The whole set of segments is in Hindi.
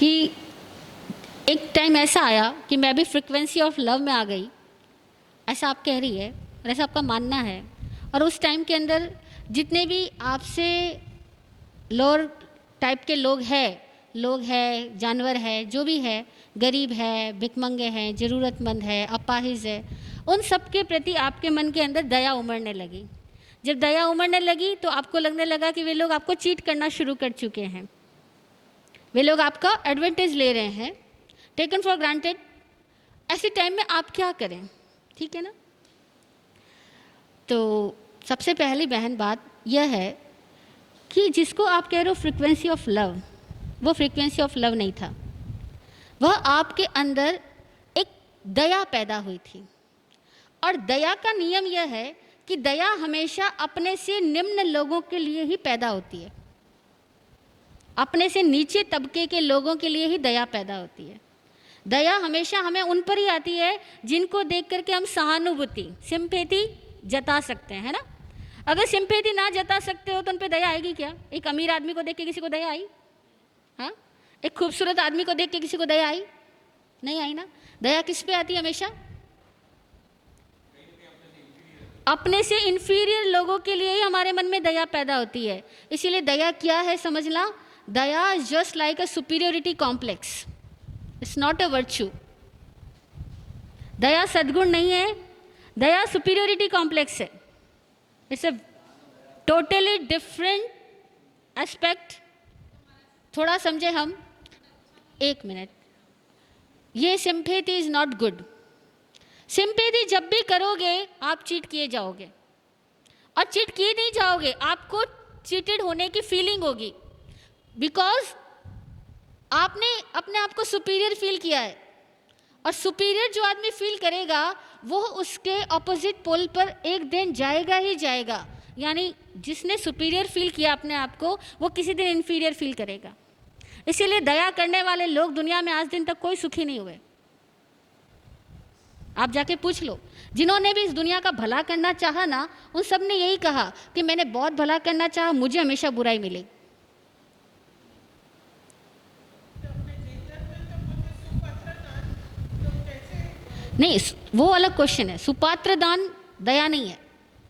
कि एक टाइम ऐसा आया कि मैं भी फ्रिक्वेंसी ऑफ लव में आ गई, ऐसा आप कह रही है और ऐसा आपका मानना है। और उस टाइम के अंदर जितने भी आपसे लोअर टाइप के लोग हैं, जानवर है, जो भी है, गरीब है, भिखमंगे हैं, ज़रूरतमंद है, अपाहिज है, उन सब के प्रति आपके मन के अंदर दया उमड़ने लगी। जब दया उमड़ने लगी तो आपको लगने लगा कि वे लोग आपको चीट करना शुरू कर चुके हैं, वे लोग आपका एडवांटेज ले रहे हैं, टेकन फॉर ग्रांटेड। ऐसे टाइम में आप क्या करें? ठीक है ना। तो सबसे पहली बहन बात यह है कि जिसको आप कह रहे हो फ्रीक्वेंसी ऑफ लव, वो फ्रीक्वेंसी ऑफ लव नहीं था, वह आपके अंदर एक दया पैदा हुई थी। और दया का नियम यह है कि दया हमेशा अपने से निम्न लोगों के लिए ही पैदा होती है, अपने से नीचे तबके के लोगों के लिए ही दया पैदा होती है। दया हमेशा हमें उन पर ही आती है जिनको देख करके हम सहानुभूति, सिंपैथी जता सकते हैं, है ना। अगर सिंपैथी ना जता सकते हो तो उन पर दया आएगी क्या? एक अमीर आदमी को देख के किसी को दया आई? हाँ, एक खूबसूरत आदमी को देख के किसी को दया आई? नहीं आई ना। दया किस पे आती है? हमेशा अपने से इंफीरियर लोगों के लिए ही हमारे मन में दया पैदा होती है। इसीलिए दया क्या है समझना, दया is just like a superiority complex, it's not a virtue. दया सद्गुण नहीं है, दया सुपीरियोरिटी कॉम्प्लेक्स है। It's a totally different aspect. थोड़ा समझे हम, एक मिनट। ये sympathy is not good. Sympathy जब भी करोगे आप चीट किए जाओगे, और चीट किए नहीं जाओगे, आपको चीटेड होने की फीलिंग होगी, बिकॉज आपने अपने आप को सुपीरियर फील किया है। और सुपीरियर जो आदमी फील करेगा वो उसके ऑपोजिट पोल पर एक दिन जाएगा ही जाएगा। यानी जिसने सुपीरियर फील किया अपने आप को, वो किसी दिन इन्फीरियर फील करेगा। इसीलिए दया करने वाले लोग दुनिया में आज दिन तक कोई सुखी नहीं हुए। आप जाके पूछ लो, जिन्होंने भी इस दुनिया का भला करना चाहा ना, उन सब ने यही कहा कि मैंने बहुत भला करना चाहा, मुझे हमेशा बुराई मिली। नहीं, वो अलग क्वेश्चन है। सुपात्र दान दया नहीं है,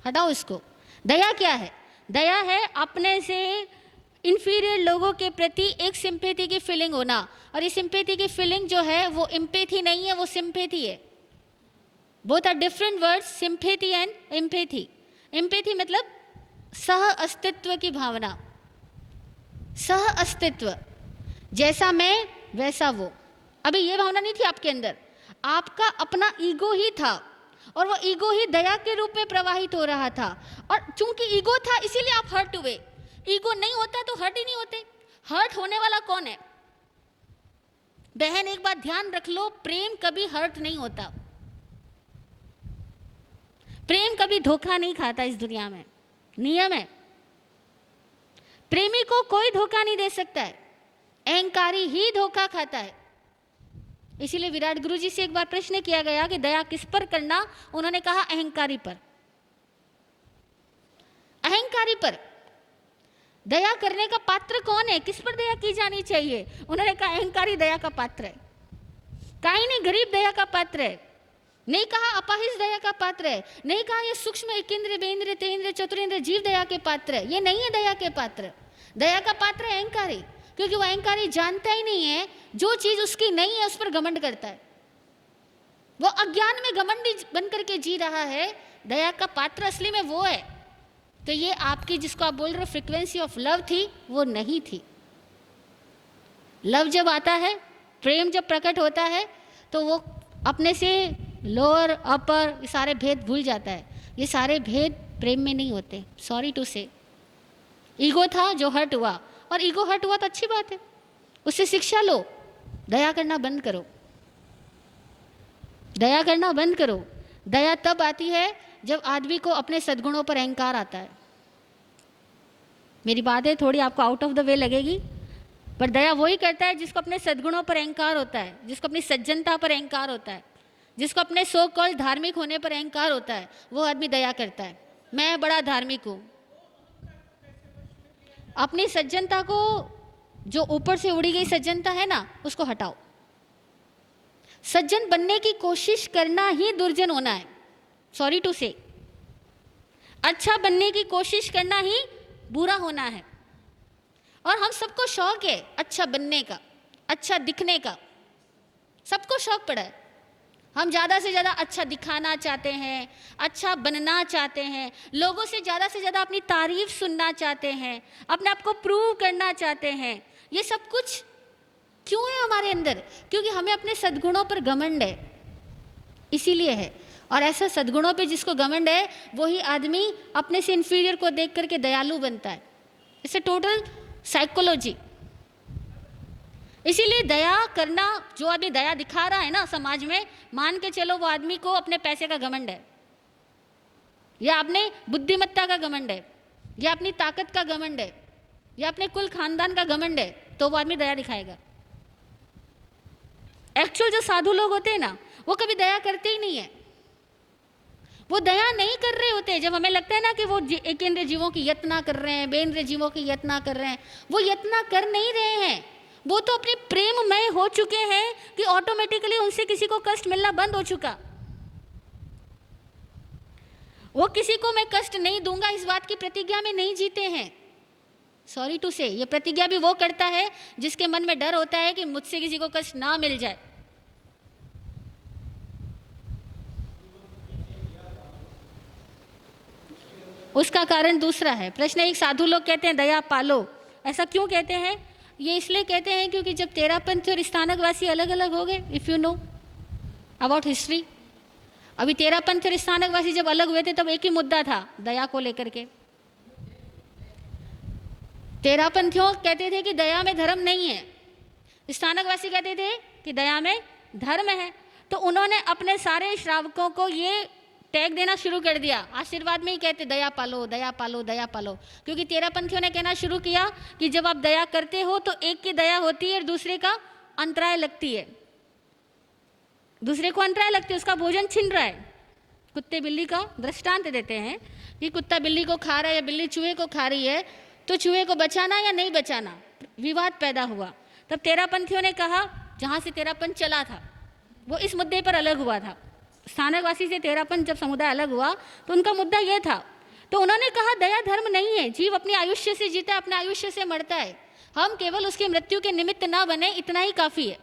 हटाओ इसको। दया क्या है? दया है अपने से इंफीरियर लोगों के प्रति एक सिंपैथी की फीलिंग होना। और ये सिंपैथी की फीलिंग जो है वो एम्पैथी नहीं है, वो सिंपैथी है। Both are different words, sympathy and empathy. Empathy मतलब सह अस्तित्व की भावना, सह अस्तित्व, जैसा मैं वैसा वो। अभी ये भावना नहीं थी आपके अंदर, आपका अपना ईगो ही था, और वो ईगो ही दया के रूप में प्रवाहित हो रहा था। और चूंकि ईगो था इसीलिए आप हर्ट हुए। ईगो नहीं होता तो हर्ट ही नहीं होते। हर्ट होने वाला कौन है? बहन एक बात ध्यान रख लो, प्रेम कभी हर्ट नहीं होता, प्रेम कभी धोखा नहीं खाता। इस दुनिया में नियम है, प्रेमी को कोई धोखा नहीं दे सकता है, अहंकारी ही धोखा खाता है। इसीलिए विराट गुरु जी से एक बार प्रश्न किया गया कि दया किस पर करना, उन्होंने कहा अहंकारी पर। अहंकारी पर दया करने का पात्र कौन है? किस पर दया की जानी चाहिए? उन्होंने कहा अहंकारी दया का पात्र है। काई नहीं गरीब दया का पात्र है, नहीं कहा अपाहिज दया का पात्र है, नहीं कहा ये सूक्ष्म एकेंद्र बेंद्र तेंद्र चतुरेंद्र जीव दया के पात्र है। ये नहीं है दया के पात्र। दया का पात्र है अहंकारी, क्योंकि वो अहंकारी जानता ही नहीं है, जो चीज उसकी नहीं है उस पर घमंड करता है। वो अज्ञान में घमंडी बन करके जी रहा है। दया का पात्र असली में वो है। तो ये आपकी जिसको आप बोल रहे हो फ्रीक्वेंसी ऑफ लव थी, वो नहीं थी। लव जब आता है, प्रेम जब प्रकट होता है, तो वो अपने से लोअर अपर ये सारे भेद भूल जाता है। ये सारे भेद प्रेम में नहीं होते, सॉरी टू से। ईगो था जो हर्ट हुआ, और ईगो हर्ट हुआ तो अच्छी बात है, उससे शिक्षा लो, दया करना बंद करो, दया करना बंद करो। दया तब आती है जब आदमी को अपने सद्गुणों पर अहंकार आता है। मेरी बातें थोड़ी आपको आउट ऑफ द वे लगेगी, पर दया वही करता है जिसको अपने सद्गुणों पर अहंकार होता है, जिसको अपनी सज्जनता पर अहंकार होता है, जिसको अपने सो कॉल्ड धार्मिक होने पर अहंकार होता है, वो आदमी दया करता है। मैं बड़ा धार्मिक हूँ। अपनी सज्जनता को जो ऊपर से उड़ी गई सज्जनता है ना, उसको हटाओ। सज्जन बनने की कोशिश करना ही दुर्जन होना है, सॉरी टू से। अच्छा बनने की कोशिश करना ही बुरा होना है। और हम सबको शौक है अच्छा बनने का, अच्छा दिखने का, सबको शौक पड़ा है। हम ज़्यादा से ज़्यादा अच्छा दिखाना चाहते हैं, अच्छा बनना चाहते हैं, लोगों से ज़्यादा अपनी तारीफ सुनना चाहते हैं, अपने आप को प्रूव करना चाहते हैं। ये सब कुछ क्यों है हमारे अंदर? क्योंकि हमें अपने सद्गुणों पर घमंड है, इसीलिए है। और ऐसा सद्गुणों पे जिसको घमंड है, वही आदमी अपने से इन्फीरियर को देख करके दयालु बनता है। It's a total psychology. इसीलिए दया करना, जो आदमी दया दिखा रहा है ना समाज में, मान के चलो वो आदमी को अपने पैसे का घमंड है, या अपने बुद्धिमत्ता का घमंड है, या अपनी ताकत का घमंड है, या अपने कुल खानदान का घमंड है, तो वो आदमी दया दिखाएगा। एक्चुअल जो साधु लोग होते हैं ना, वो कभी दया करते ही नहीं है। वो दया नहीं कर रहे होते। जब हमें लगता है ना कि वो एक इंद्रिय जीवों की यत्ना कर रहे हैं, बेइंद्रिय जीवों की यत्ना कर रहे हैं, वो यत्ना कर नहीं रहे हैं। वो तो अपने प्रेममय हो चुके हैं कि ऑटोमेटिकली उनसे किसी को कष्ट मिलना बंद हो चुका। वो किसी को मैं कष्ट नहीं दूंगा इस बात की प्रतिज्ञा में नहीं जीते हैं। सॉरी टू से, ये प्रतिज्ञा भी वो करता है जिसके मन में डर होता है कि मुझसे किसी को कष्ट ना मिल जाए। उसका कारण दूसरा है। प्रश्न एक, साधु लोग कहते हैं दया पालो, ऐसा क्यों कहते हैं? ये इसलिए कहते हैं क्योंकि जब तेरापंथी और स्थानकवासी अलग अलग हो गए, if you know about history, अभी तेरापंथी और स्थानकवासी जब अलग हुए थे तब एक ही मुद्दा था दया को लेकर के। तेरापंथियों कहते थे कि दया में धर्म नहीं है, स्थानकवासी कहते थे कि दया में धर्म है। तो उन्होंने अपने सारे श्रावकों को ये टैग देना शुरू कर दिया, आशीर्वाद में ही कहते दया पालो दया पालो दया पालो। क्योंकि तेरापंथियों ने कहना शुरू किया कि जब आप दया करते हो तो एक की दया होती है और दूसरे का अंतराय लगती है, दूसरे को अंतराय लगती है, उसका भोजन छिन रहा है। कुत्ते बिल्ली का दृष्टांत देते हैं कि कुत्ता बिल्ली को खा रहा है या बिल्ली चूहे को खा रही है, तो चूहे को बचाना या नहीं बचाना, विवाद पैदा हुआ। तब तेरापंथियों ने कहा, जहाँ से तेरापंथ चला था वो इस मुद्दे पर अलग हुआ था। स्थानकवासी से तेरापंथ जब समुदाय अलग हुआ तो उनका मुद्दा यह था। तो उन्होंने कहा दया धर्म नहीं है, जीव अपने आयुष्य से जीता है, अपने आयुष्य से मरता है, हम केवल उसकी मृत्यु के निमित्त ना बने, इतना ही काफ़ी है,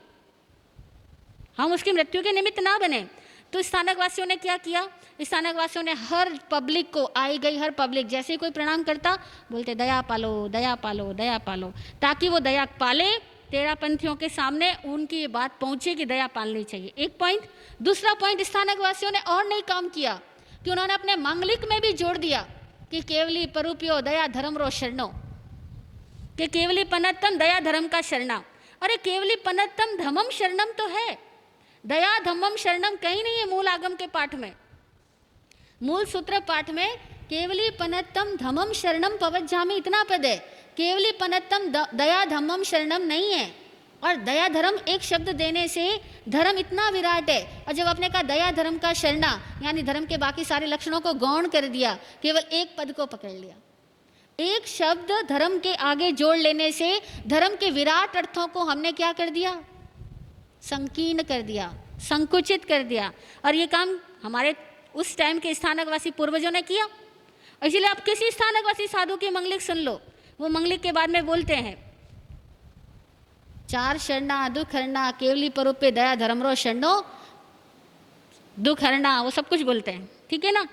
हम उसकी मृत्यु के निमित्त ना बने। तो स्थानकवासियों ने क्या किया? स्थानकवासियों ने हर पब्लिक को, आई गई हर पब्लिक, जैसे ही कोई प्रणाम करता बोलते दया पालो दया पालो दया पालो, ताकि वो दया पाले। तेरापंथियों के सामने उनकी ये बात पहुंचे कि दया पालनी चाहिए, एक पॉइंट। दूसरा पॉइंट, स्थानकवासियों ने और नहीं काम किया कि उन्होंने अपने मांगलिक में भी जोड़ दिया कि केवली परुप्यो दया धर्म रो शरणो, कि केवली पनत्तम दया धर्म का शरणा। अरे केवली पनत्तम धम्मम शरणम तो है, दया धम्मम शरणम कहीं नहीं है मूल आगम के पाठ में। मूल सूत्र पाठ में केवली पनत्तम धम्मम शरणम पवज्जामि इतना पद है, केवली पनत्तम दया धम्मम शरणम नहीं है। और दया धर्म एक शब्द देने से धर्म इतना विराट है, और जब आपने कहा दया धर्म का शरणा, यानी धर्म के बाकी सारे लक्षणों को गौण कर दिया, केवल एक पद को पकड़ लिया। एक शब्द धर्म के आगे जोड़ लेने से धर्म के विराट अर्थों को हमने क्या कर दिया? संकीर्ण कर दिया, संकुचित कर दिया। और ये काम हमारे उस टाइम के स्थानकवासी पूर्वजों ने किया। इसलिए आप किसी स्थानकवासी साधु की मंगलिक सुन लो, वो मंगलिक के बाद में बोलते हैं चार शरणा दुख हरना, केवली परोपे दया धर्मरो शरणो, दुख हरना, वो सब कुछ बोलते हैं, ठीक है ना।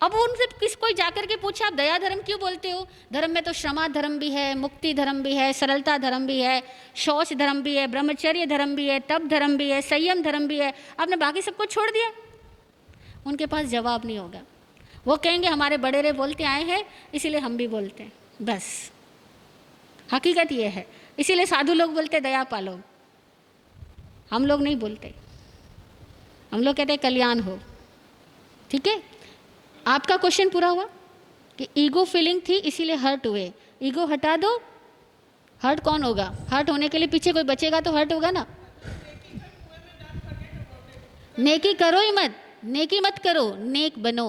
अब उनसे किस कोई जाकर के पूछे आप दया धर्म क्यों बोलते हो? धर्म में तो क्षमा धर्म भी है, मुक्ति धर्म भी है, सरलता धर्म भी है, शौच धर्म भी है, ब्रह्मचर्य धर्म भी है, तप धर्म भी है, संयम धर्म भी है, आपने बाकी सबको छोड़ दिया। उनके पास जवाब नहीं होगा। वो कहेंगे हमारे बड़ेरे बोलते आए हैं इसीलिए हम भी बोलते हैं, बस हकीकत ये है। इसीलिए साधु लोग बोलते दया पालो, हम लोग नहीं बोलते, हम लोग कहते कल्याण हो, ठीक है। आपका क्वेश्चन पूरा हुआ कि ईगो फीलिंग थी इसीलिए हर्ट हुए, ईगो हटा दो, हर्ट कौन होगा? हर्ट होने के लिए पीछे कोई बचेगा तो हर्ट होगा ना। नेकी करो ही मत, नेकी मत करो, नेक बनो।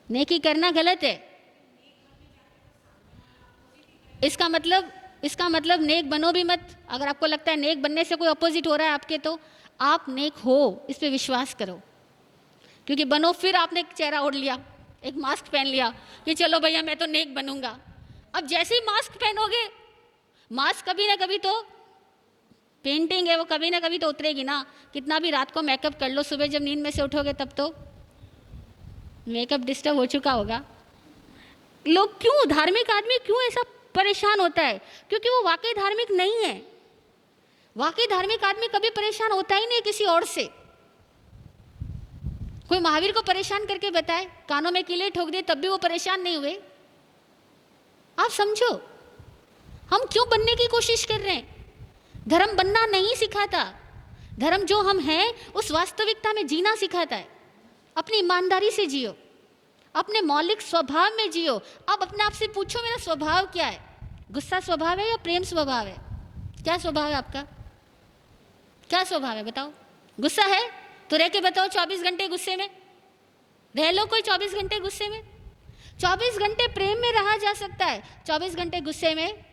नेकी करना गलत है, इसका मतलब इसका मतलब नेक बनो भी मत। अगर आपको लगता है नेक बनने से कोई अपोजिट हो रहा है आपके, तो आप नेक हो, इस पे विश्वास करो। क्योंकि बनो, फिर आपने एक चेहरा ओढ़ लिया, एक मास्क पहन लिया कि चलो भैया मैं तो नेक बनूंगा। अब जैसे ही मास्क पहनोगे, मास्क कभी ना कभी तो, पेंटिंग है वो कभी ना कभी तो उतरेगी ना। कितना भी रात को मेकअप कर लो, सुबह जब नींद में से उठोगे तब तो मेकअप डिस्टर्ब हो चुका होगा। लोग क्यों, धार्मिक आदमी क्यों ऐसा परेशान होता है? क्योंकि वो वाकई धार्मिक नहीं है। वाकई धार्मिक आदमी कभी परेशान होता ही नहीं किसी और से। कोई महावीर को परेशान करके बताए, कानों में कीले ठोक दिए तब भी वो परेशान नहीं हुए। आप समझो, हम क्यों बनने की कोशिश कर रहे हैं? धर्म बनना नहीं सिखाता। धर्म जो हम हैं उस वास्तविकता में जीना सिखाता है। अपनी ईमानदारी से जियो, अपने मौलिक स्वभाव में जियो। अब अपने आप से पूछो, मेरा स्वभाव क्या है? गुस्सा स्वभाव है या प्रेम स्वभाव है? क्या स्वभाव है आपका? क्या स्वभाव है बताओ? गुस्सा है तो रह के बताओ, 24 घंटे गुस्से में रह लो। कोई 24 घंटे गुस्से में, 24 घंटे प्रेम में रहा जा सकता है, 24 घंटे गुस्से में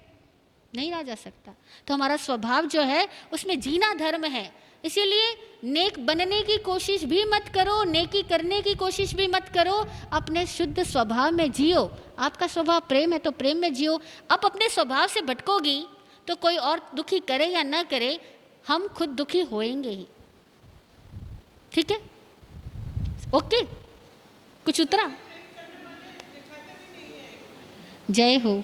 नहीं रहा जा सकता। तो हमारा स्वभाव जो है उसमें जीना धर्म है। इसीलिए नेक बनने की कोशिश भी मत करो, नेकी करने की कोशिश भी मत करो। अपने शुद्ध स्वभाव में जियो। आपका स्वभाव प्रेम है तो प्रेम में जियो। अब अपने स्वभाव से भटकोगी तो कोई और दुखी करे या ना करे, हम खुद दुखी होएंगे ही। ठीक है? ओके, कुछ उतरा? जय हो।